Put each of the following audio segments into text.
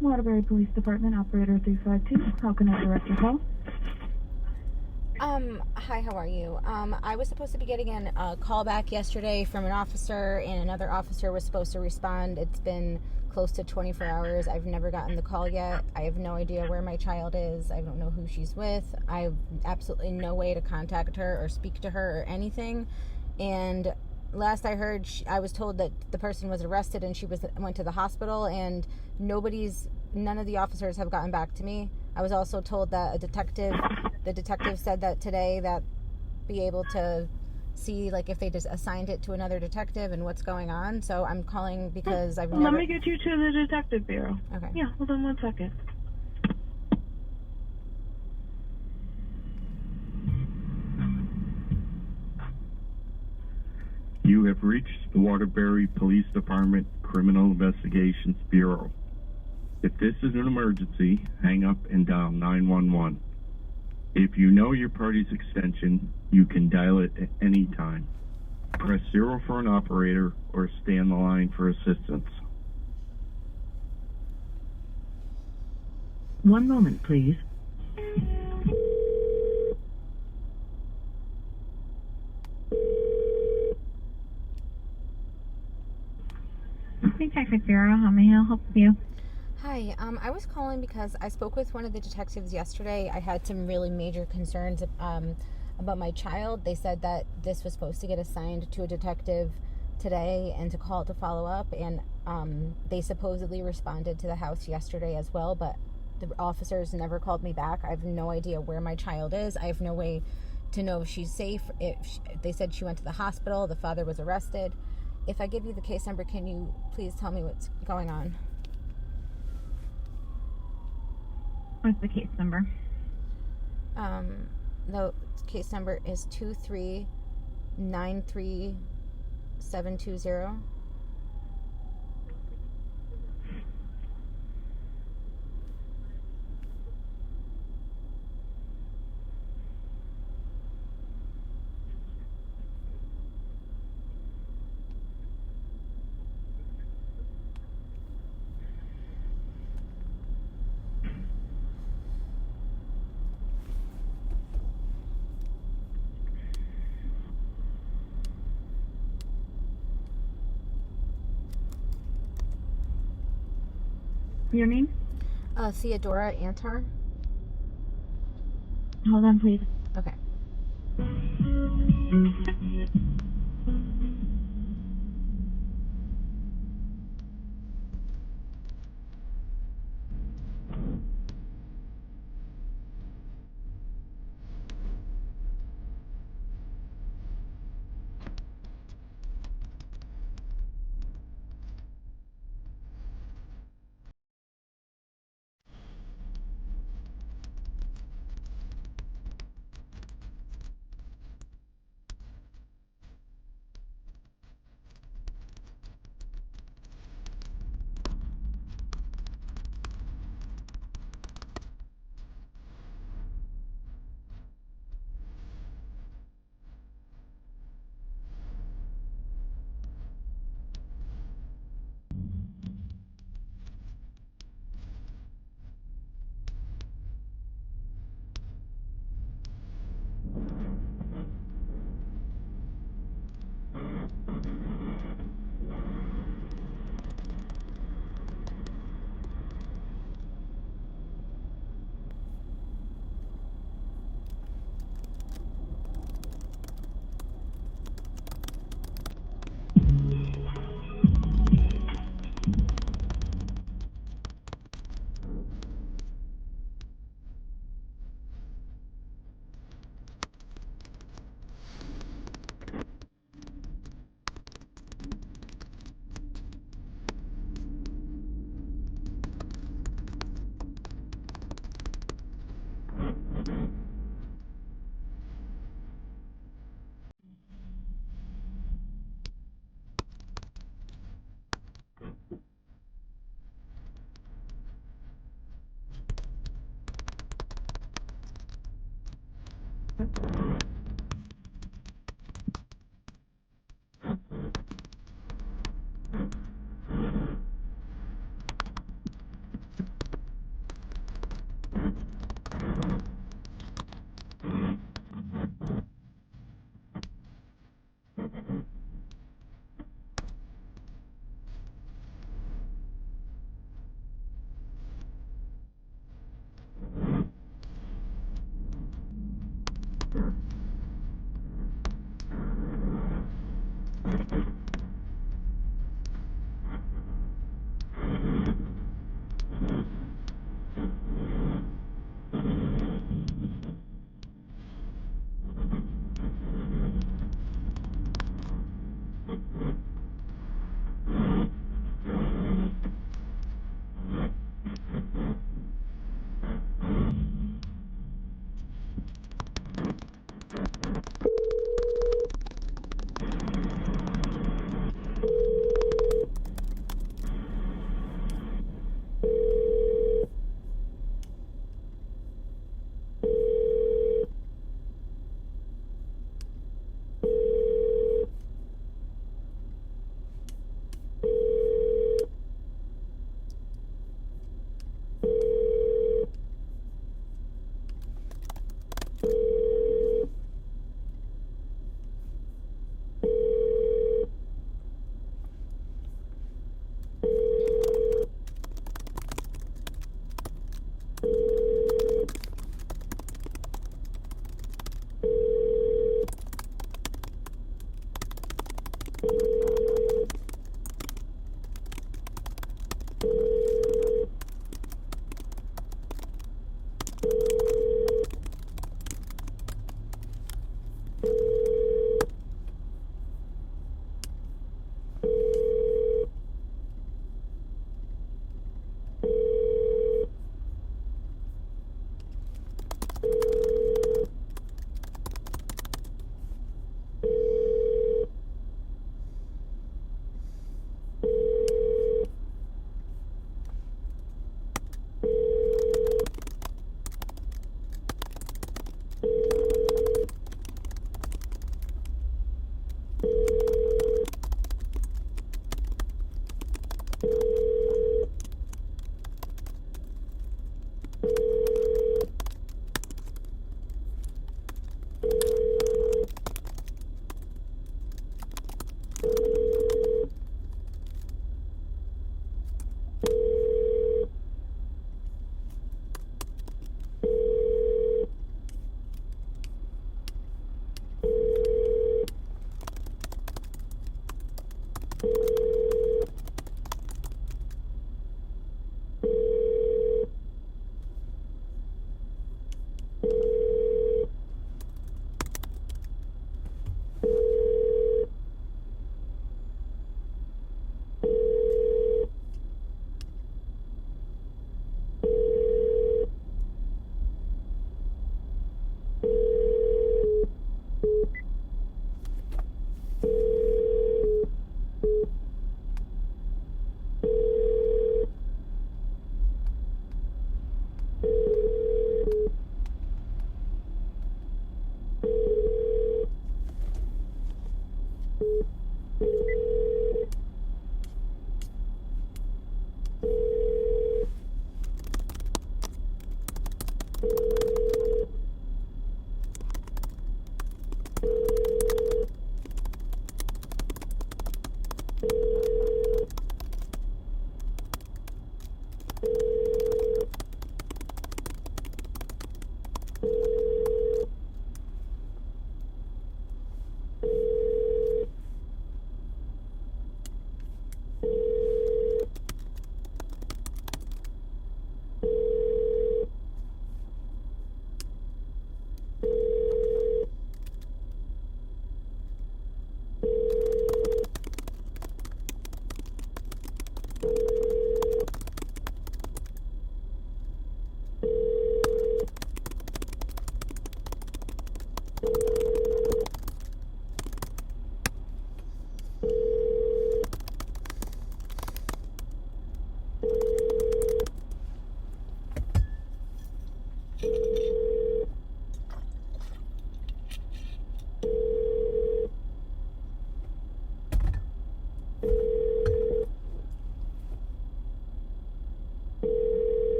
Waterbury Police Department, operator 352. How can I direct your call? Hi, how are you? I was supposed to be getting a call back yesterday from an officer, and another officer was supposed to respond. It's been close to 24 hours. I've never gotten the call yet. I have no idea where my child is. I don't know who she's with. I have absolutely no way to contact her or speak to her or anything. And last I heard, I was told that the person was arrested and she went to the hospital, and none of the officers have gotten back to me. I was also told that the detective said that today that be able to see like if they just assigned it to another detective and what's going on. So I'm calling because I've never... Let me get you to the detective bureau. Okay. Yeah, hold on one second. You have reached the Waterbury Police Department Criminal Investigations Bureau. If this is an emergency, hang up and dial 911. If you know your party's extension, you can dial it at any time. Press 0 for an operator or stay on the line for assistance. One moment, please. Detective Bureau, how may I help you? Hi, I was calling because I spoke with one of the detectives yesterday. I had some really major concerns about my child. They said that this was supposed to get assigned to a detective today and to call to follow up, and they supposedly responded to the house yesterday as well, but the officers never called me back. I have no idea where my child is. I have no way to know if she's safe. They said she went to the hospital, the father was arrested. If I give you the case number, can you please tell me what's going on? What's the case number? The case number is 2393720. Your name? Theodora Antar. Hold on, please. Okay.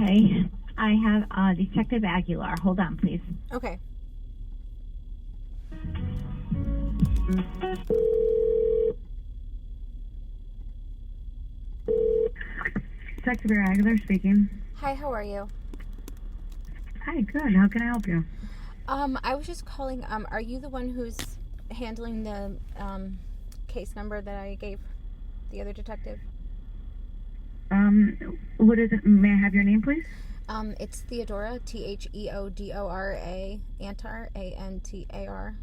Okay. I have Detective Aguilar. Hold on, please. Okay. Detective Aguilar speaking. Hi, how are you? Hi, good. How can I help you? I was just calling. Are you the one who's handling the case number that I gave the other detective? What is it? May I have your name, please? It's Theodora, Theodora Antar, Antar.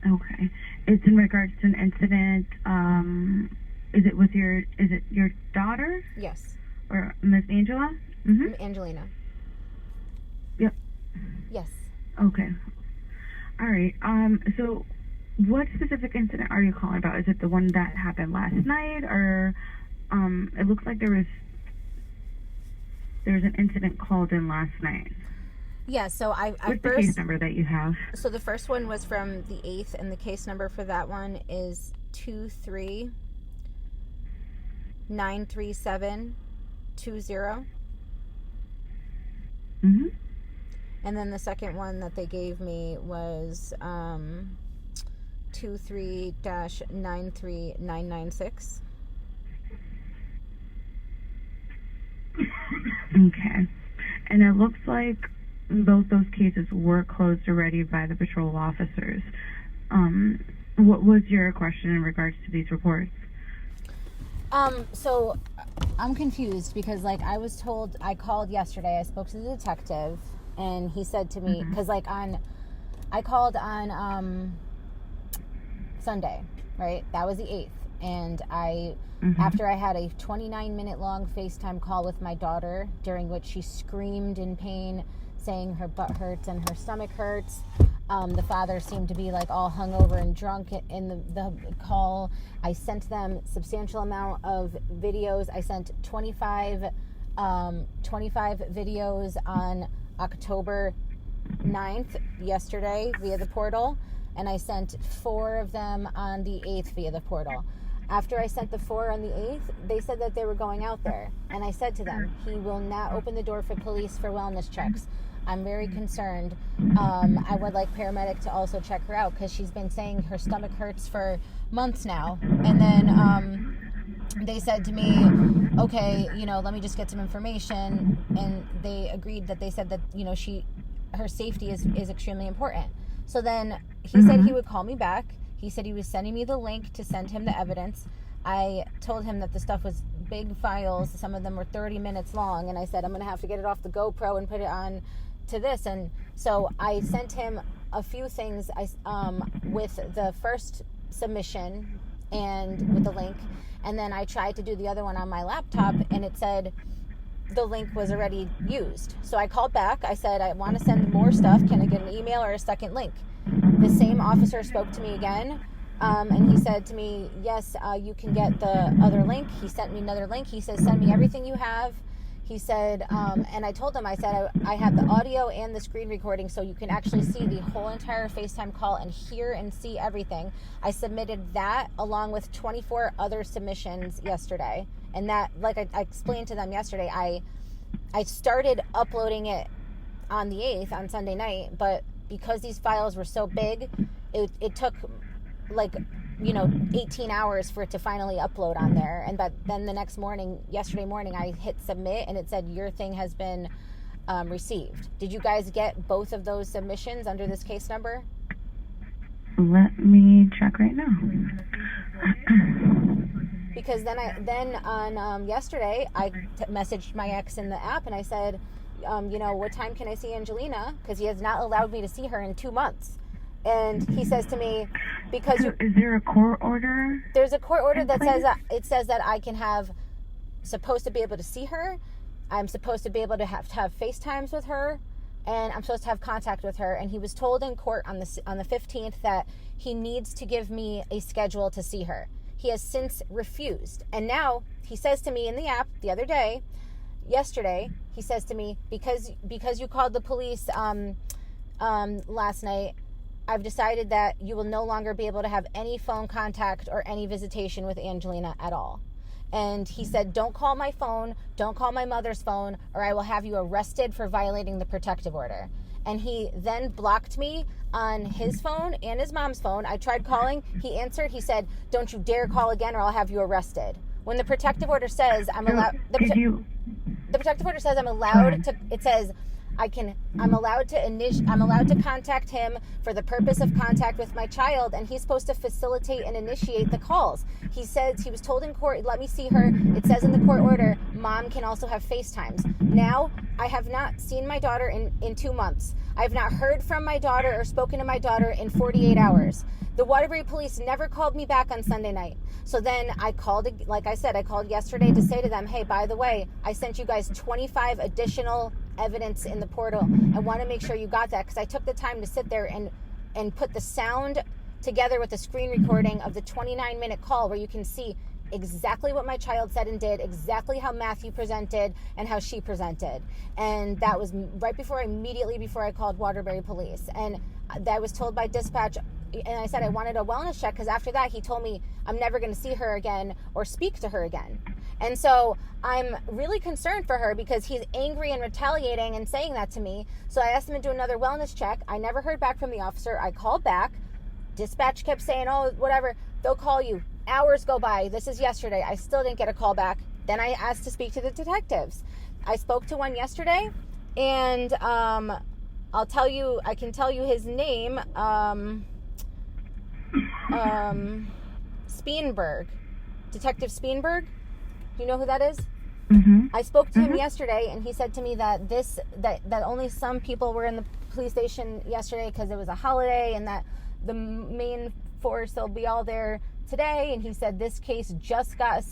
Okay. It's in regards to an incident. Is it your daughter Yes. or Miss Angela? Mm-hmm. Angelina. Yep. Yes. Okay. All right. So what specific incident are you calling about? Is it the one that happened last night, or it looks like there was an incident called in last night? Yeah, so I What's first... the case number that you have? So the first one was from the 8th, and the case number for that one is 2393720. Mm-hmm. And then the second one that they gave me was 23-93996. Okay. And it looks like both those cases were closed already by the patrol officers. What was your question in regards to these reports? So I'm confused because, like, I was told, I called yesterday, I spoke to the detective, and he said to me, because, like, I called on Sunday, right? That was the 8th. And after I had a 29-minute long FaceTime call with my daughter, during which she screamed in pain, saying her butt hurts and her stomach hurts. The father seemed to be like all hungover and drunk in the call. I sent them substantial amount of videos. I sent 25 videos on October 9th, yesterday, via the portal. And I sent 4 of them on the 8th via the portal. After I sent the 4 on the 8th, they said that they were going out there. And I said to them, he will not open the door for police for wellness checks. I'm very concerned. I would like paramedic to also check her out because she's been saying her stomach hurts for months now. And then they said to me, okay, let me just get some information. And they agreed that they said that, her safety is extremely important. So then he said he would call me back. He said he was sending me the link to send him the evidence. I told him that the stuff was big files. Some of them were 30 minutes long. And I said, I'm going to have to get it off the GoPro and put it on to this. And so I sent him a few things with the first submission and with the link. And then I tried to do the other one on my laptop, and it said the link was already used. So I called back. I said, I want to send more stuff. Can I get an email or a second link? The same officer spoke to me again, and he said to me, yes, you can get the other link. He sent me another link. He says, send me everything you have. He said, and I told him, I said, I have the audio and the screen recording, so you can actually see the whole entire FaceTime call and hear and see everything. I submitted that along with 24 other submissions yesterday. And that, like I explained to them yesterday, I started uploading it on the 8th, on Sunday night, but because these files were so big, it took 18 hours for it to finally upload on there. And but then the next morning, yesterday morning, I hit submit and it said your thing has been received. Did you guys get both of those submissions under this case number? Let me check right now. Because then on yesterday, I messaged my ex in the app and I said, what time can I see Angelina? Because he has not allowed me to see her in 2 months. And he says to me, because is there a court order? There's a court order that says that I can supposed to be able to see her. I'm supposed to be able to have FaceTimes with her, and I'm supposed to have contact with her. And he was told in court on the 15th that he needs to give me a schedule to see her. He has since refused. And now he says to me in the app the other day, yesterday, he says to me, because you called the police last night, I've decided that you will no longer be able to have any phone contact or any visitation with Angelina at all. And he said, don't call my phone, don't call my mother's phone, or I will have you arrested for violating the protective order. And he then blocked me on his phone and his mom's phone. I tried calling. He answered. He said, don't you dare call again or I'll have you arrested. When the protective order says I'm allowed... The protective order says I'm allowed to... It says... I'm allowed to contact him for the purpose of contact with my child, and he's supposed to facilitate and initiate the calls. He says he was told in court, let me see her. It says in the court order, mom can also have FaceTimes. Now, I have not seen my daughter in 2 months. I have not heard from my daughter or spoken to my daughter in 48 hours. The Waterbury Police never called me back on Sunday night. So then I called, like I said, I called yesterday to say to them, hey, by the way, I sent you guys 25 additional evidence in the portal. I want to make sure you got that because I took the time to sit there and put the sound together with the screen recording of the 29-minute call where you can see exactly what my child said and did, exactly how Matthew presented and how she presented. And that was immediately before I called Waterbury Police. And I was told by dispatch, and I said I wanted a wellness check because after that he told me I'm never going to see her again or speak to her again. And so I'm really concerned for her because he's angry and retaliating and saying that to me. So I asked him to do another wellness check. I never heard back from the officer. I called back. Dispatch kept saying, oh, whatever, they'll call you. Hours go by. This is yesterday. I still didn't get a call back. Then I asked to speak to the detectives. I spoke to one yesterday, and I can tell you his name. Speenberg. Detective Speenberg. Do you know who that is? Mm-hmm. I spoke to him yesterday, and he said to me that that only some people were in the police station yesterday because it was a holiday, and that the main force will be all there today. And he said this case just got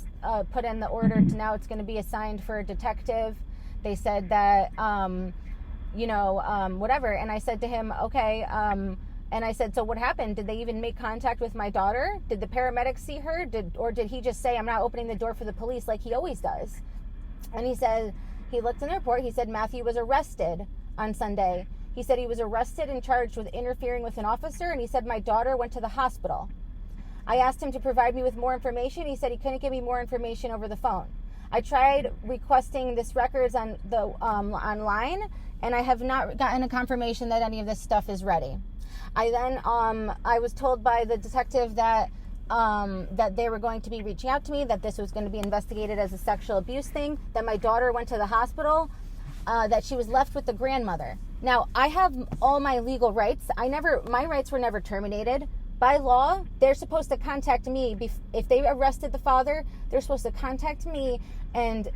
put in the order to now it's going to be assigned for a detective. They said that whatever. And I said to him, okay. And I said, so what happened? Did they even make contact with my daughter? Did the paramedics see her? Or did he just say, I'm not opening the door for the police like he always does? And he said, he looked in the report. He said Matthew was arrested on Sunday. He said he was arrested and charged with interfering with an officer. And he said my daughter went to the hospital. I asked him to provide me with more information. He said he couldn't give me more information over the phone. I tried requesting this records on the online, and I have not gotten a confirmation that any of this stuff is ready. I was told by the detective that they were going to be reaching out to me, that this was going to be investigated as a sexual abuse thing, that my daughter went to the hospital, that she was left with the grandmother. Now, I have all my legal rights. My rights were never terminated. By law, they're supposed to contact me. If they arrested the father, they're supposed to contact me and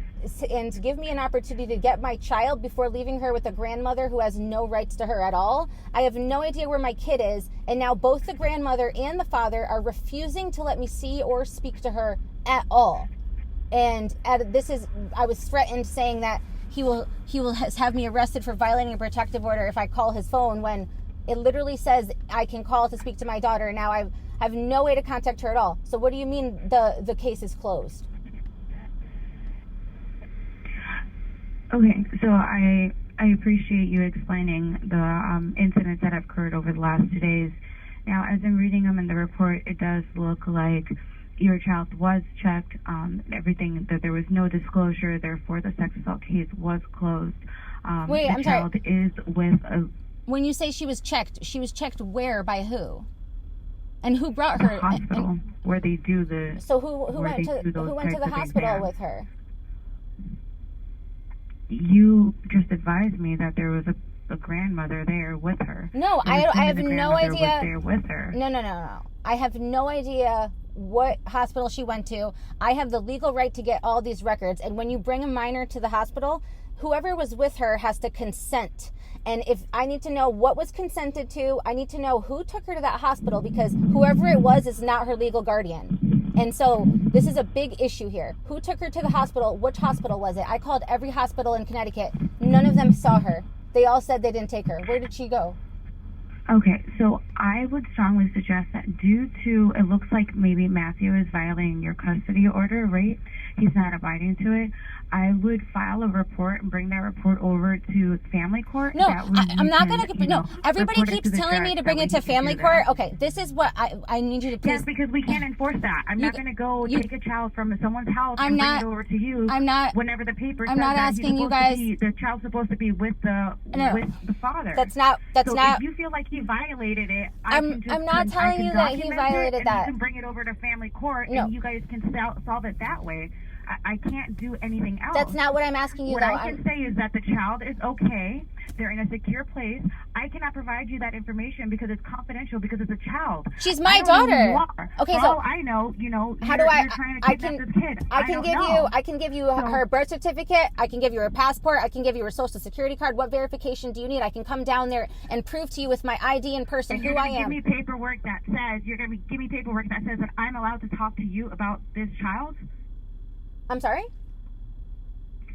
give me an opportunity to get my child before leaving her with a grandmother who has no rights to her at all. I have no idea where my kid is, and now both the grandmother and the father are refusing to let me see or speak to her at all. And I was threatened saying that he will have me arrested for violating a protective order if I call his phone, when it literally says I can call to speak to my daughter. Now I have no way to contact her at all. So what do you mean the case is closed? Okay, so I appreciate you explaining the incidents that have occurred over the last 2 days. Now, as I'm reading them in the report, it does look like your child was checked, everything, that there was no disclosure, therefore the sex assault case was closed. Wait, I'm sorry. The child is with a... When you say she was checked where, by who? And who brought her? The hospital, where they do the... So who went to the hospital with her? You just advised me that there was a grandmother there with her. No, I have no idea. Was there with her. No. I have no idea what hospital she went to. I have the legal right to get all these records. And when you bring a minor to the hospital, whoever was with her has to consent. And if I need to know what was consented to, I need to know who took her to that hospital, because whoever it was is not her legal guardian. And so this is a big issue here. Who took her to the hospital? Which hospital was it? I called every hospital in Connecticut. None of them saw her. They all said they didn't take her. Where did she go? Okay, so I would strongly suggest that due to, it looks like maybe Matthew is violating your custody order, right? He's not abiding to it. I would file a report and bring that report over to family court. No, That way I'm we not can, going to, no, everybody report it keeps to the telling me judge. to bring That it way to he can family do court. that. Okay, this is what I need you to please. Yes, because we can't enforce that. I'm not going to go take a child from someone's house and bring it over to you. I'm not. Whenever the paper I'm says not that asking he's you guys. the child's supposed to be with the father. That's not. So if you feel like he violated it, I'm not telling you that he violated that. You can bring it over to family court, No. and you guys can solve it that way. I can't do anything else. That's not what I'm asking you. What though. I can say is that the child is okay. They're in a secure place. I cannot provide you that information because it's confidential because it's a child. She's my I don't know who daughter. you are. Okay, For so all I know, how you're do I? trying to I kidnap can. this kid. I can give you her birth certificate. I can give you her passport. I can give you her social security card. What verification do you need? I can come down there and prove to you with my ID in person who I am. Give me paperwork that says give me paperwork that says that I'm allowed to talk to you about this child. I'm sorry?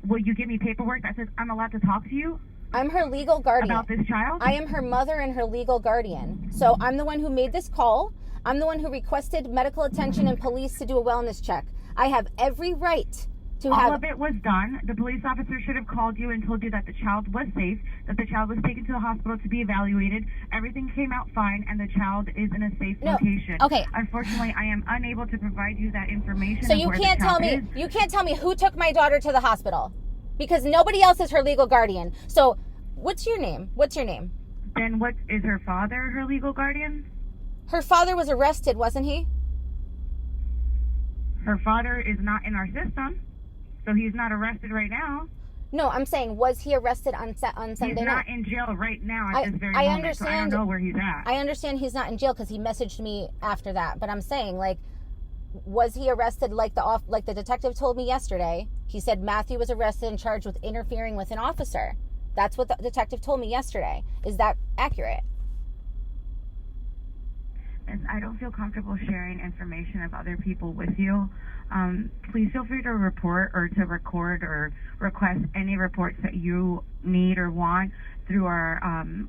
Will you give me paperwork that says I'm allowed to talk to you? I'm her legal guardian. About this child? I am her mother and her legal guardian. So I'm the one who made this call. I'm the one who requested medical attention and police to do a wellness check. I have every right to All of it was done. The police officer should have called you and told you that the child was safe, that the child was taken to the hospital to be evaluated. Everything came out fine, and the child is in a safe location. Okay. Unfortunately, I am unable to provide you that information. So you can't tell me. You can't tell me who took my daughter to the hospital, because nobody else is her legal guardian. So, what's your name? What's your name? Then what is her father her legal guardian? Her father was arrested, wasn't he? Her father is not in our system. So he's not arrested right now. No, I'm saying, was he arrested on Sunday night? He's not in jail right now at this very I moment, understand, so I don't know where he's at. I understand he's not in jail because he messaged me after that. But I'm saying, like, was he arrested like the detective told me yesterday? He said Matthew was arrested and charged with interfering with an officer. That's what the detective told me yesterday. Is that accurate? I don't feel comfortable sharing information of other people with you. Please feel free to report or to record or request any reports that you need or want through our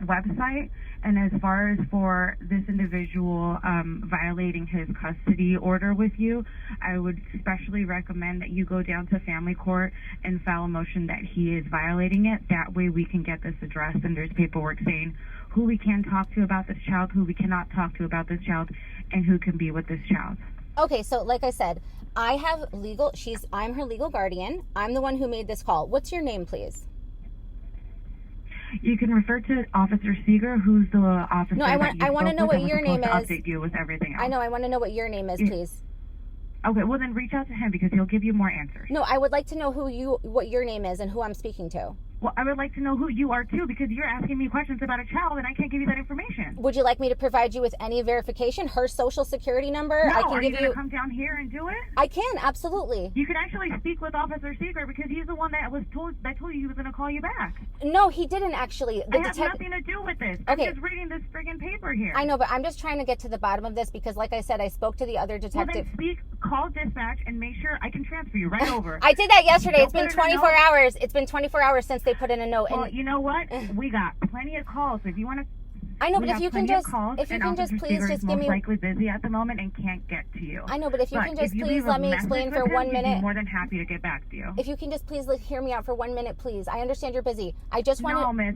website. And as far as for this individual violating his custody order with you, I would especially recommend that you go down to family court and file a motion that he is violating it. That way we can get this addressed, and there's paperwork saying who we can talk to about this child, who we cannot talk to about this child, and who can be with this child. Okay, so like I said, I'm her legal guardian. I'm the one who made this call. What's your name, please? You can refer to Officer Seeger, who's the officer. No, I want to know what your name is. Update you with everything else. I know. I want to know what your name is, please. Okay, well then reach out to him because he'll give you more answers. No, I would like to know what your name is and who I'm speaking to. Well, I would like to know who you are too, because you're asking me questions about a child and I can't give you that information. Would you like me to provide you with any verification? Her social security number? No, I can are give you going to come down here and do it? I can, absolutely. You can actually speak with Officer Seeger because he's the one that told you he was going to call you back. No, he didn't actually. I have nothing to do with this. Okay. I'm just reading this friggin' paper here. I know, but I'm just trying to get to the bottom of this because, like I said, I spoke to the other detective. Well, then call dispatch and make sure I can transfer you right over. I did that yesterday. It's been 24 hours. It's been 24 hours since they put in a note. Well, you know what? We got plenty of calls. If you want to, I know, but if you can just please just give me. Most likely busy at the moment and can't get to you. I know, but if you can just please let me explain for 1 minute. I'm more than happy to get back to you. If you can just please hear me out for 1 minute, please. I understand you're busy. I just want to. No, miss.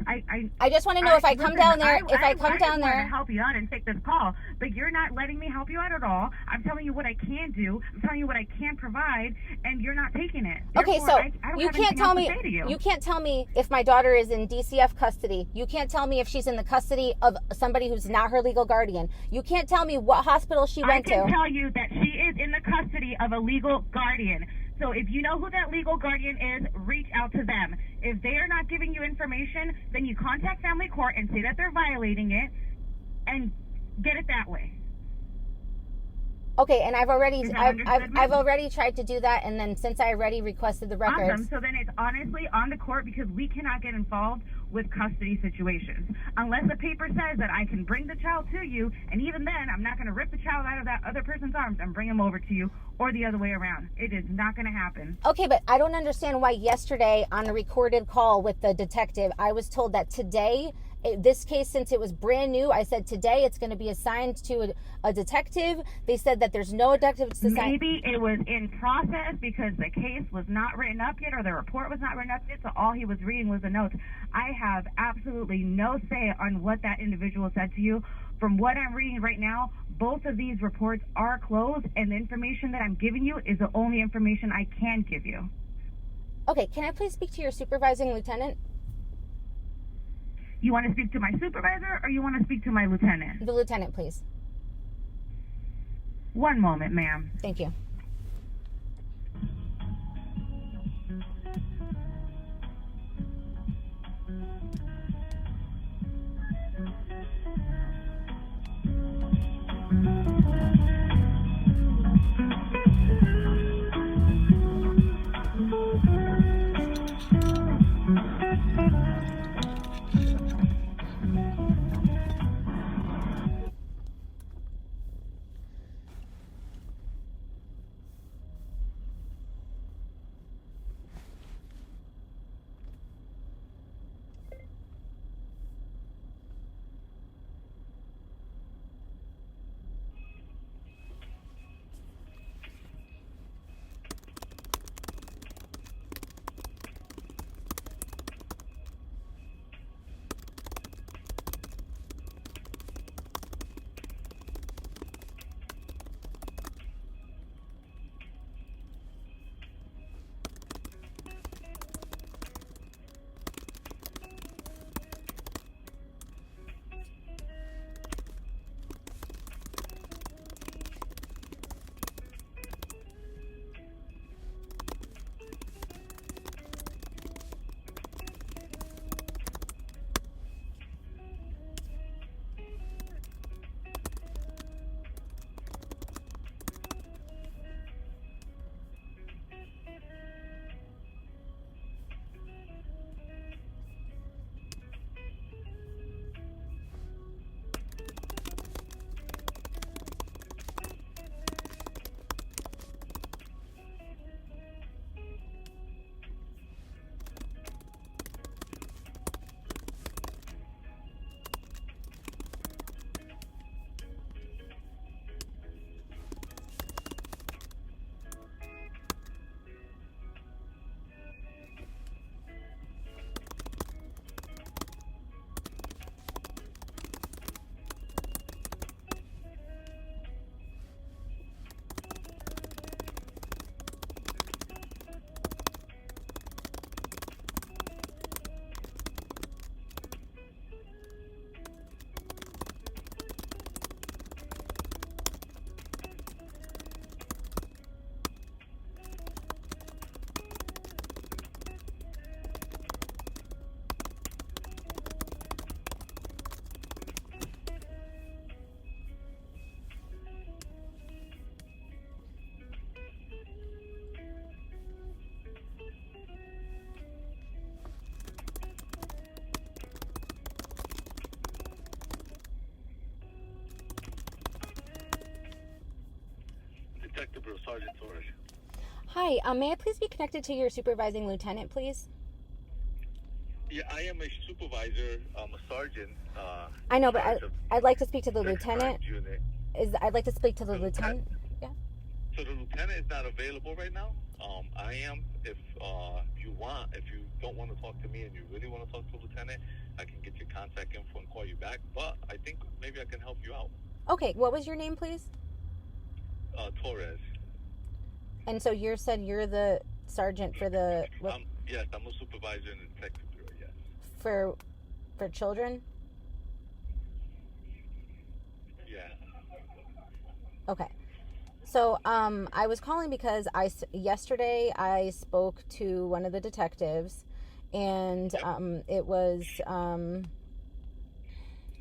I just want to know if I come down there. If I come down there. I want to help you out and take this call, but you're not letting me help you out at all. I'm telling you what I can do. I'm telling you what I can provide, and you're not taking it. Okay, Therefore, so you can't tell me. You can't tell me if my daughter is in DCF custody. You can't tell me if she's in the custody of somebody who's not her legal guardian. You can't tell me what hospital she went to. I can tell you that she is in the custody of a legal guardian. So if you know who that legal guardian is, reach out to them. If they are not giving you information, then you contact family court and say that they're violating it and get it that way. Okay, and I've already tried to do that, and then since I already requested the records. Awesome. So then it's honestly on the court because we cannot get involved with custody situations unless the paper says that I can bring the child to you, and even then I'm not going to rip the child out of that other person's arms and bring him over to you, or the other way around. It is not going to happen. Okay, but I don't understand why yesterday on a recorded call with the detective I was told that today this case, since it was brand new, I said today it's going to be assigned to a detective. They said that there's no detective to assign. Maybe it was in process because the case was not written up yet, or the report was not written up yet, so all he was reading was the notes. I have absolutely no say on what that individual said to you. From what I'm reading right now, both of these reports are closed, and the information that I'm giving you is the only information I can give you. Okay, can I please speak to your supervising lieutenant? You want to speak to my supervisor, or you want to speak to my lieutenant? The lieutenant, please. One moment, ma'am. Thank you. Detective or Sergeant Torres. Hi, may I please be connected to your supervising lieutenant, please? Yeah, I am a supervisor. I'm a sergeant. I know, but I'd like to speak to the lieutenant. Unit. I'd like to speak to the lieutenant. Yeah. So the lieutenant is not available right now. I am. If you don't want to talk to me and you really want to talk to the lieutenant, I can get your contact info and call you back. But I think maybe I can help you out. Okay, what was your name, please? Torres. And so you said you're the sergeant for the... Yes, I'm a supervisor in the detective bureau, yes. For children? Yeah. Okay. So I was calling because yesterday I spoke to one of the detectives, and it was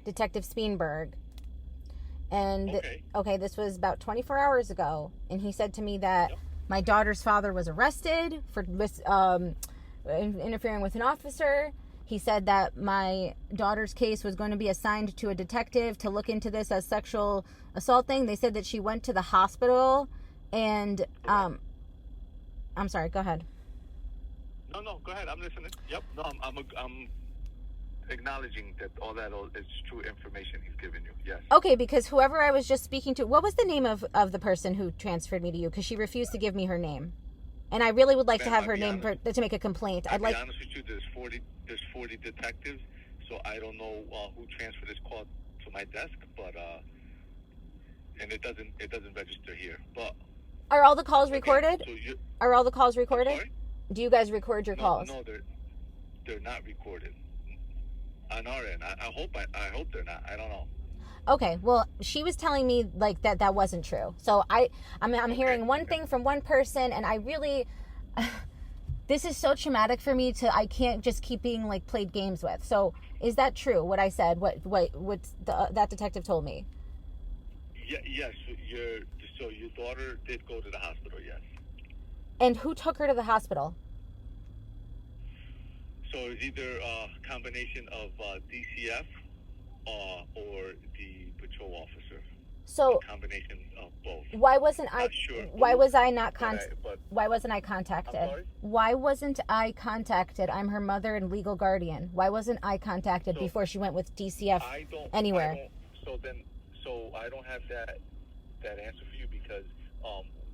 Detective Speenberg. And okay, this was about 24 hours ago, and he said to me that my daughter's father was arrested for interfering with an officer. He said that my daughter's case was going to be assigned to a detective to look into this as sexual assault thing. They said that she went to the hospital, and I'm sorry, go ahead. No, go ahead. I'm listening. Yep. No, acknowledging that all that is true information he's given you. Yes. Okay, because whoever I was just speaking to, what was the name of the person who transferred me to you? Because she refused to give me her name. And I really would like to have her name to make a complaint. I'd like. To be honest with you, there's 40 detectives, so I don't know who transferred this call to my desk, but and it doesn't register here. But are all the calls recorded? So are all the calls recorded? Sorry? Do you guys record your calls? No, they're not recorded on our end. I hope they're not. I don't know. Okay, well, she was telling me like that wasn't true. So I'm hearing one thing from one person, and I really, this is so traumatic for me I can't just keep being like played games with. So is that true? What I said? What that detective told me? Yes. So your daughter did go to the hospital. Yes. And who took her to the hospital? So it's either a combination of DCF. Or the patrol officer. So a combination of both. Why wasn't I? Sure why was I not Why wasn't I contacted? I'm sorry? Why wasn't I contacted? I'm her mother and legal guardian. Why wasn't I contacted before she went with DCF anywhere? So I don't have that answer for you because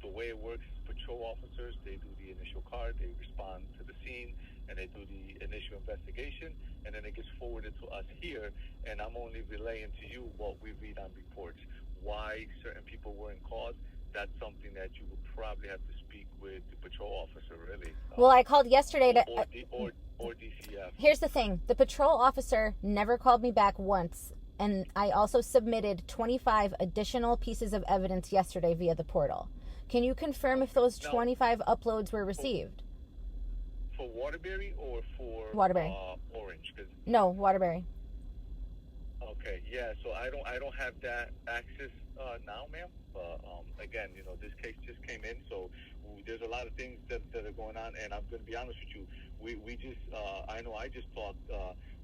the way it works is patrol officers, they do the initial card, they respond to the scene, and they do the initial investigation, and then it gets forwarded to us here, and I'm only relaying to you what we read on reports. Why certain people weren't called, that's something that you would probably have to speak with the patrol officer, really. Well, I called yesterday to... Or DCF. Here's the thing. The patrol officer never called me back once, and I also submitted 25 additional pieces of evidence yesterday via the portal. Can you confirm if those 25 uploads were received? For Waterbury or for Waterbury. Orange? No, Waterbury. Okay, yeah. So I don't have that access now, ma'am. But again, this case just came in, so there's a lot of things that are going on. And I'm going to be honest with you. We just I just talked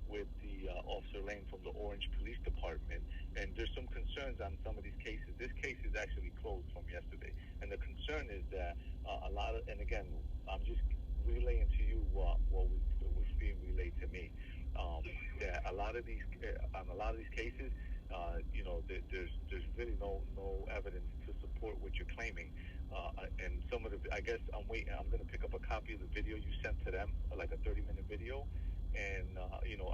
with the Officer Lane from the Orange Police Department, and there's some concerns on some of these cases. This case is actually closed from yesterday, and the concern is that and again, I'm just relaying to you what was being relayed to me. That a lot of these cases, there's really no evidence to support what you're claiming. And some of I guess I'm waiting. I'm going to pick up a copy of the video you sent to them, like a 30-minute video. And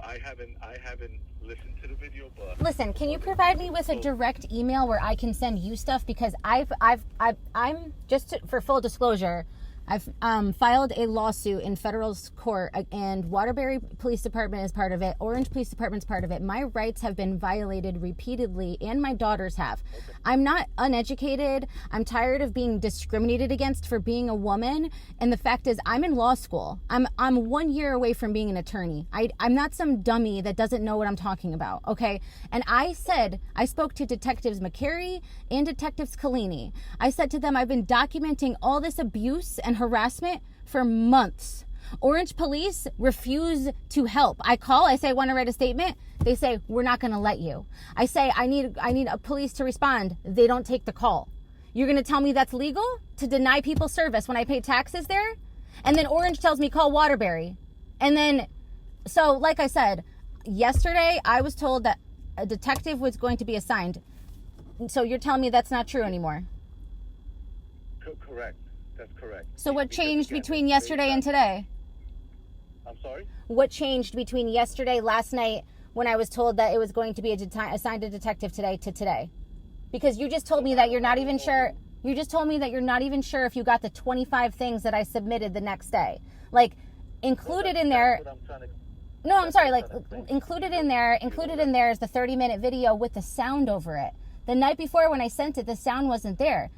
I haven't listened to the video, but listen. Can you provide me with a direct email where I can send you stuff? Because I'm just for full disclosure. I've filed a lawsuit in federal court, and Waterbury Police Department is part of it. Orange Police Department is part of it. My rights have been violated repeatedly, and my daughters have. Okay. I'm not uneducated. I'm tired of being discriminated against for being a woman. And the fact is, I'm in law school. I'm 1 year away from being an attorney. I'm not some dummy that doesn't know what I'm talking about, okay? And I spoke to Detectives McCary and Detectives Collini. I said to them, I've been documenting all this abuse and harassment for months. Orange Police refuse to help. I call, I say, I want to write a statement. They say, we're not going to let you. I say, I need a police to respond. They don't take the call. You're going to tell me that's legal to deny people service when I pay taxes there? And then Orange tells me call Waterbury. And then, so like I said, yesterday I was told that a detective was going to be assigned. So you're telling me that's not true anymore? Correct. That's correct. So what changed between yesterday and today? I'm sorry? What changed between yesterday, last night, when I was told that it was going to be assigned a detective today to today? Because you just told me that you're not even sure. You just told me that you're not even sure if you got the 25 things that I submitted the next day. Like, included in there. No, I'm sorry. Like, included in there is the 30-minute video with the sound over it. The night before when I sent it, the sound wasn't there.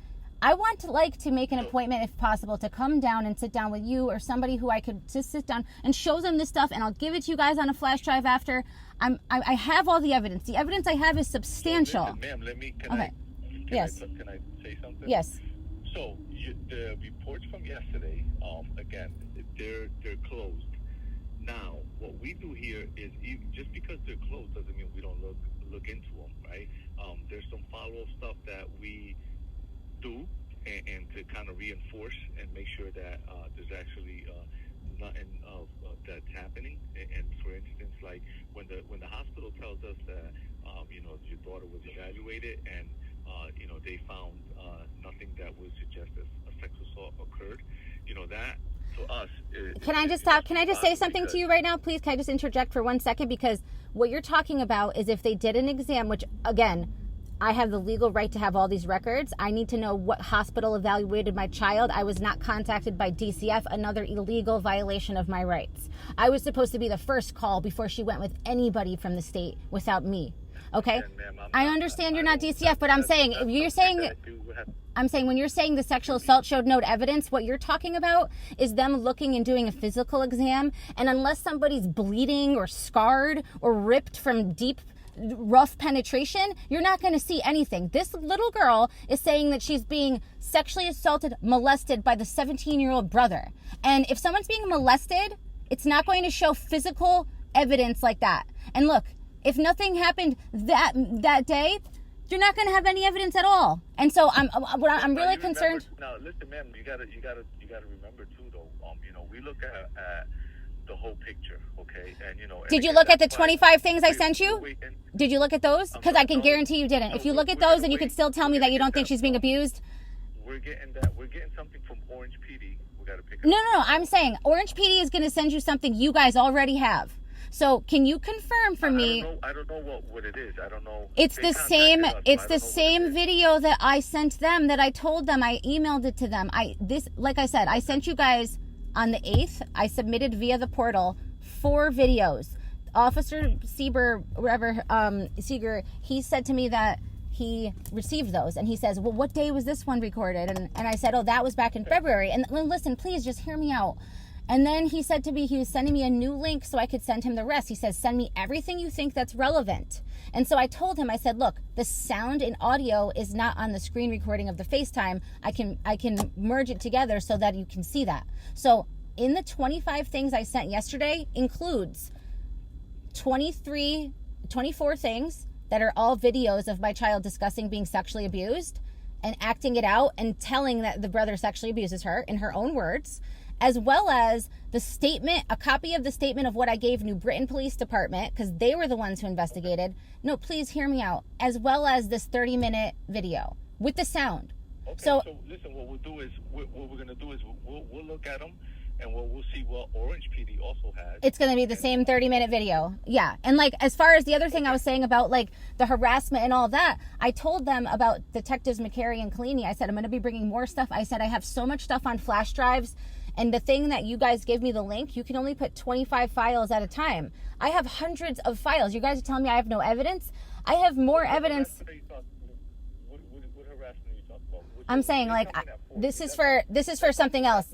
I want to make an appointment, if possible, to come down and sit down with you or somebody who I could just sit down and show them this stuff, and I'll give it to you guys on a flash drive after. I have all the evidence. The evidence I have is substantial. So listen, ma'am, can I say something? Yes. So the reports from yesterday, again, they're closed. Now, what we do here is just because they're closed doesn't mean we don't look into them, right? There's some follow-up stuff that we do and to kind of reinforce and make sure that there's actually nothing that's happening. And for instance, like when the hospital tells us that your daughter was evaluated and they found nothing that would suggest a sex assault occurred, that to us. Can I just stop? Can I just say something to you right now, please? Can I just interject for 1 second? Because what you're talking about is if they did an exam, which again, I have the legal right to have all these records. I need to know what hospital evaluated my child. I was not contacted by DCF, another illegal violation of my rights. I was supposed to be the first call before she went with anybody from the state without me. Okay? I understand you're not DCF, but I'm saying, if you're saying, I'm saying when you're saying the sexual assault showed no evidence, what you're talking about is them looking and doing a physical exam. And unless somebody's bleeding or scarred or ripped from deep rough penetration, you're not going to see anything. This little girl is saying that she's being sexually assaulted, molested by the 17-year-old brother. And if someone's being molested, it's not going to show physical evidence like that. And look, if nothing happened that day, you're not going to have any evidence at all. And so I'm really concerned. Now, listen, ma'am, you gotta remember too, though. We look at the whole picture, okay? And did you look at the 25 things I sent you? Did you look at those? Because I can guarantee you didn't. If you look at those, then you could still tell me that you don't think she's being abused. We're getting that. We're getting something from Orange PD. We got to pick it up. No. I'm saying Orange PD is going to send you something you guys already have. So can you confirm for me? I don't know what it is. I don't know. It's the same. It's the same video that I sent them. That I told them. I emailed it to them. Like I said, I sent you guys on the 8th. I submitted via the portal 4 videos. Officer Seeger, he said to me that he received those, and he says, well, what day was this one recorded? And I said, oh, that was back in February. And listen, please just hear me out. And then he said to me, he was sending me a new link so I could send him the rest. He says, send me everything you think that's relevant. And so I told him, I said, look, the sound and audio is not on the screen recording of the FaceTime. I can merge it together so that you can see that. So in the 25 things I sent yesterday includes 24 things that are all videos of my child discussing being sexually abused and acting it out and telling that the brother sexually abuses her in her own words, as well as the statement, a copy of the statement of what I gave New Britain Police Department, because they were the ones who investigated. No, please hear me out. As well as this 30-minute video with the sound. Okay, so listen, what we'll do is, what we're going to do is we'll look at them, and we'll see what Orange PD also has. It's going to be the same 30-minute video. Yeah. And like, as far as the other thing I was saying about like the harassment and all that, I told them about Detectives McCary and Collini. I said, I'm going to be bringing more stuff. I said, I have so much stuff on flash drives. And the thing that you guys gave me the link, you can only put 25 files at a time. I have hundreds of files. You guys are telling me I have no evidence? I have more evidence. What harassment are you talking about? I'm saying like this is for something else.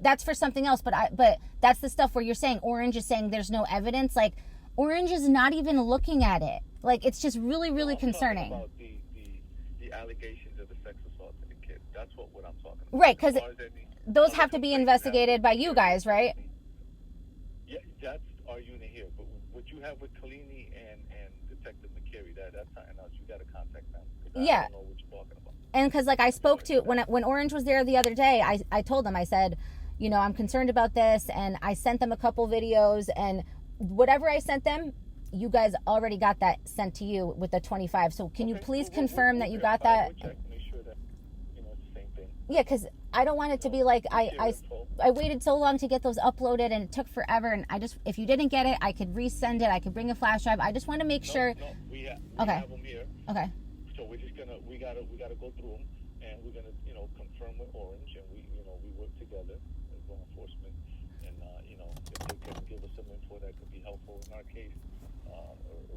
That's for something else. But that's the stuff where you're saying Orange is saying there's no evidence. Like Orange is not even looking at it. Like it's just really, really concerning. About the allegations of the sex assault to the kid. That's what I'm talking about. Right, because those have to be investigated by you guys, right? Yeah, that's our unit here. But what you have with Collini and Detective McCary, that's something else. You got to contact them. Yeah. I don't know what you're talking about. And because like I spoke to, when Orange was there the other day, I told them, I said, I'm concerned about this. And I sent them a couple videos, and whatever I sent them, you guys already got that sent to you with the 25. So can you please confirm that you got that? We'll check to make sure that, it's the same thing. Yeah, because I don't want it to be like I waited so long to get those uploaded, and it took forever. And if you didn't get it, I could resend it. I could bring a flash drive. I just want to make sure. No, we have them here. Okay. So we're just we gotta go through them, and we're gonna confirm with Orange, and we work together as law enforcement, and if they can give us some info that could be helpful in our case, or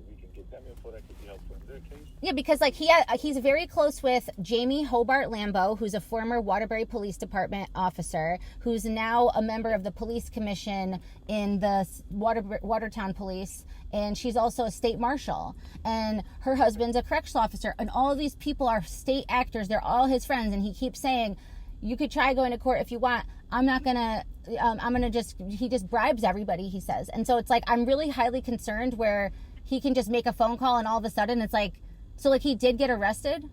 we can get them info that could be helpful in their case. Yeah, because like he's very close with Jamie Hobart Lambo, who's a former Waterbury Police Department officer, who's now a member of the police commission in the Watertown Police, and she's also a state marshal, and her husband's a correctional officer, and all of these people are state actors. They're all his friends, and he keeps saying, you could try going to court if you want. I'm not gonna, he just bribes everybody, he says. And so it's like, I'm really highly concerned where he can just make a phone call and all of a sudden it's like, so like he did get arrested?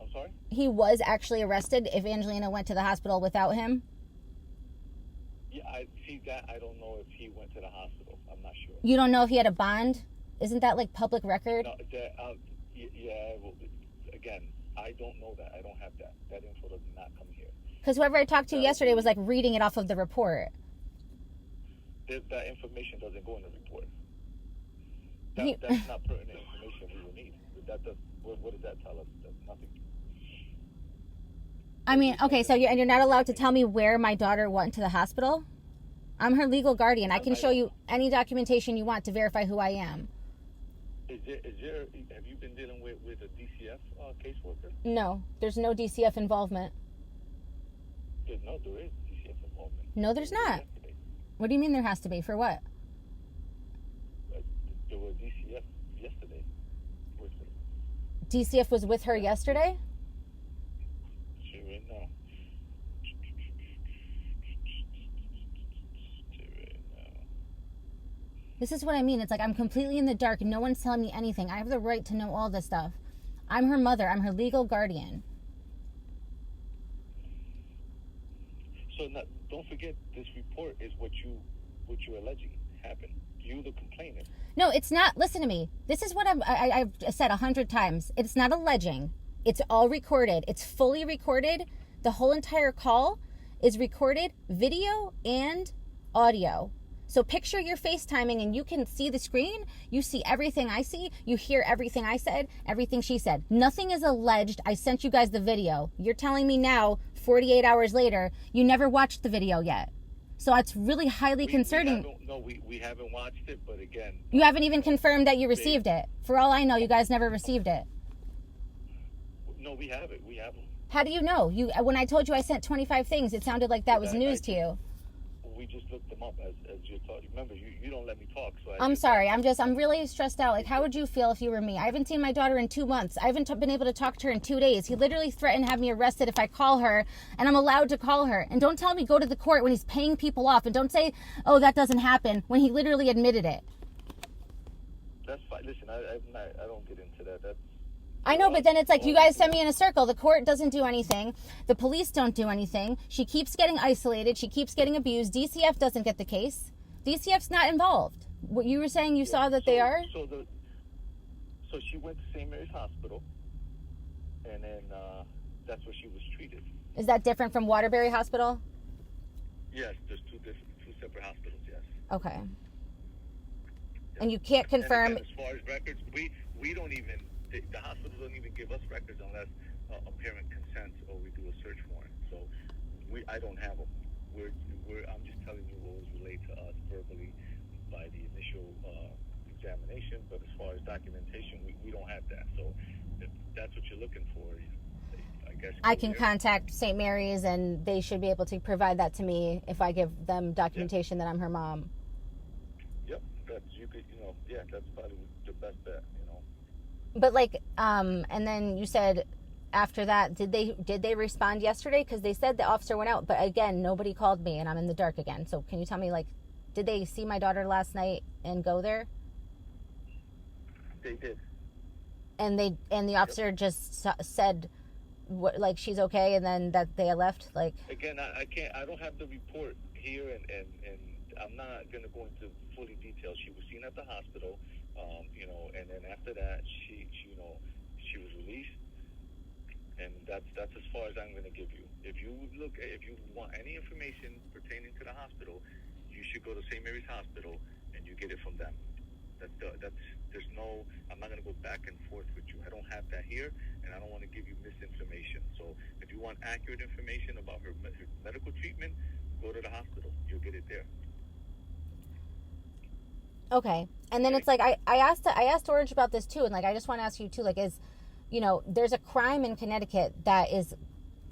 I'm sorry? He was actually arrested if Angelina went to the hospital without him? Yeah, I see that. I don't know if he went to the hospital. I'm not sure. You don't know if he had a bond? Isn't that like public record? No, yeah. Well, again, I don't know that. I don't have that. That info does not come here. Because whoever I talked to yesterday was like reading it off of the report. That information doesn't go in the report. That's not pertinent information we will need. What does that tell us? That's nothing. I mean, okay, so you're not allowed to tell me where my daughter went to the hospital? I'm her legal guardian. I can show you any documentation you want to verify who I am. Have you been dealing with a DCF caseworker? No, there's no DCF involvement. There is DCF involvement. No, there's not. What do you mean there has to be? For what? There was DCF yesterday with her. DCF was with her yesterday? No. This is what I mean. It's like I'm completely in the dark. No one's telling me anything. I have the right to know all this stuff. I'm her mother. I'm her legal guardian. So don't forget, this report is what you're alleging happened. You, the complainant. No, it's not. Listen to me. This is what I've said 100 times. It's not alleging. It's all recorded. It's fully recorded. The whole entire call is recorded, video and audio. So picture you're FaceTiming and you can see the screen. You see everything I see. You hear everything I said, everything she said. Nothing is alleged. I sent you guys the video. You're telling me now, 48 hours later, you never watched the video yet. So it's really highly concerning. We haven't watched it, but again... You haven't even confirmed that you received it. For all I know, you guys never received it. No, we have it. We have it. How do you know? When I told you I sent 25 things, it sounded like that was news to you. We just looked them up as you're talking. Remember, you don't let me talk. So I'm sorry. I'm really stressed out. Like, how would you feel if you were me? I haven't seen my daughter in 2 months. I haven't been able to talk to her in 2 days. He literally threatened to have me arrested if I call her, and I'm allowed to call her. And don't tell me go to the court when he's paying people off. And don't say, oh, that doesn't happen, when he literally admitted it. That's fine. Listen, I don't get into that. I know, but then it's like you guys send me in a circle. The court doesn't do anything. The police don't do anything. She keeps getting isolated. She keeps getting abused. DCF doesn't get the case. DCF's not involved. What you were saying, you saw that they are? So she went to St. Mary's Hospital, and then that's where she was treated. Is that different from Waterbury Hospital? Yes, there's two separate hospitals, yes. Okay. Yes. And you can't confirm... And again, as far as records, we don't even... The hospitals don't even give us records unless a parent consents or we do a search warrant. So I don't have them. I'm just telling you what was relayed to us verbally by the initial examination. But as far as documentation, we don't have that. So if that's what you're looking for, I guess I can contact St. Mary's and they should be able to provide that to me if I give them documentation that I'm her mom. Yep, that's probably the best bet. But like, and then you said after that, did they respond yesterday? Because they said the officer went out, but again, nobody called me and I'm in the dark again. So can you tell me, like, did they see my daughter last night and go there? They did. And the officer just said, what, like, she's okay, and then that they left, like. Again, I don't have the report here, and I'm not gonna go into fully details. She was seen at the hospital. And then after that, she was released, and that's as far as I'm going to give you. If you want any information pertaining to the hospital, you should go to St. Mary's Hospital, and you get it from them. I'm not going to go back and forth with you. I don't have that here, and I don't want to give you misinformation. So if you want accurate information about her medical treatment, go to the hospital. You'll get it there. Okay. And then it's like, I asked Orange about this too. And like, I just want to ask you too, like, there's a crime in Connecticut that is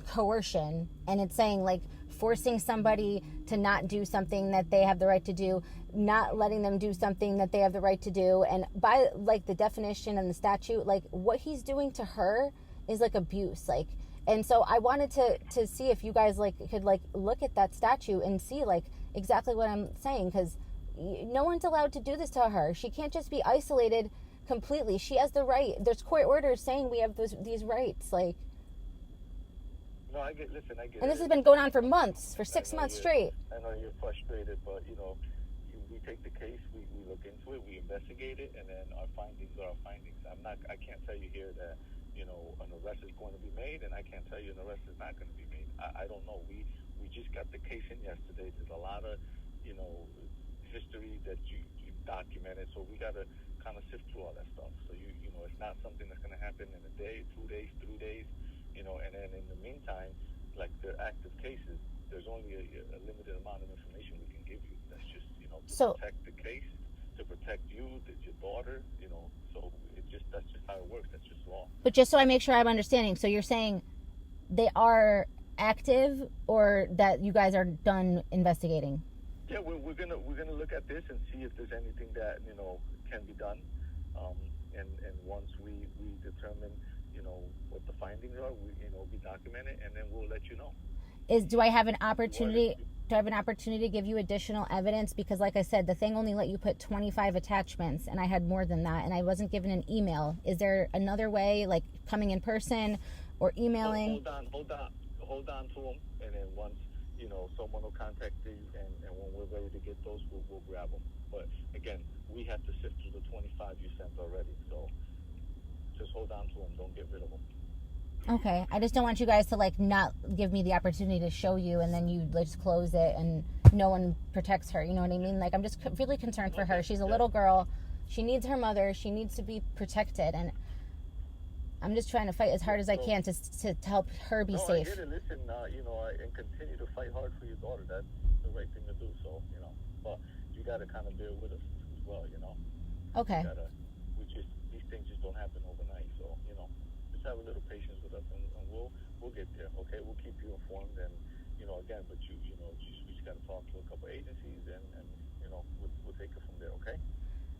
coercion, and it's saying like forcing somebody to not do something that they have the right to do, not letting them do something that they have the right to do. And by like the definition and the statute, like what he's doing to her is like abuse. Like, and so I wanted to see if you guys like could like look at that statute and see like exactly what I'm saying, because no one's allowed to do this to her. She can't just be isolated completely. She has the right. There's court orders saying we have these rights. Like, No, I get it. And this has been going on for months, for 6 months straight. I know you're frustrated, but, we take the case, we look into it, we investigate it, and then our findings are our findings. I can't tell you here that, an arrest is going to be made, and I can't tell you an arrest is not going to be made. I don't know. We just got the case in yesterday. There's a lot of, history that you documented, so we got to kind of sift through all that stuff. So, it's not something that's going to happen in a day, 2 days, 3 days, and then in the meantime, like they're active cases, there's only a limited amount of information we can give you. That's just, to protect the case, to protect you, your daughter, so that's just how it works. That's just law. But just so I make sure I'm understanding, so you're saying they are active, or that you guys are done investigating? Yeah, we're gonna look at this and see if there's anything that can be done, and once we determine what the findings are, we document it, and then we'll let you know. Do I have an opportunity? Do I have an opportunity to give you additional evidence? Because, like I said, the thing only let you put 25 attachments, and I had more than that, and I wasn't given an email. Is there another way, like coming in person or emailing? Hold on to them, and then once someone will contact you, and when we're ready to get those, we'll grab them. But again, we have to sift through the 25 you sent already, so just hold on to them. Don't get rid of them. Okay, I just don't want you guys to not give me the opportunity to show you, and then you just close it and no one protects her. You know what I mean? I'm just really concerned for her. She's a little girl. She needs her mother. She needs to be protected, and I'm just trying to fight as hard as I can to help her be safe. I get it. Listen, and continue to fight hard for your daughter. That's the right thing to do. So, but you got to kind of bear with us as well. Okay. These things just don't happen overnight. So, just have a little patience with us, and we'll get there. Okay, we'll keep you informed, and again, but we just got to talk to a couple agencies, and we'll take it from there. Okay.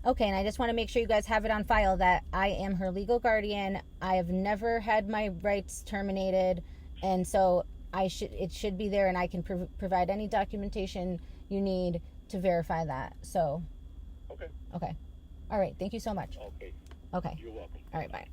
Okay, and I just want to make sure you guys have it on file that I am her legal guardian. I have never had my rights terminated, and so it should be there, and I can provide any documentation you need to verify that. So. Okay. Okay. All right. Thank you so much. Okay. Okay. You're welcome. All right. Bye.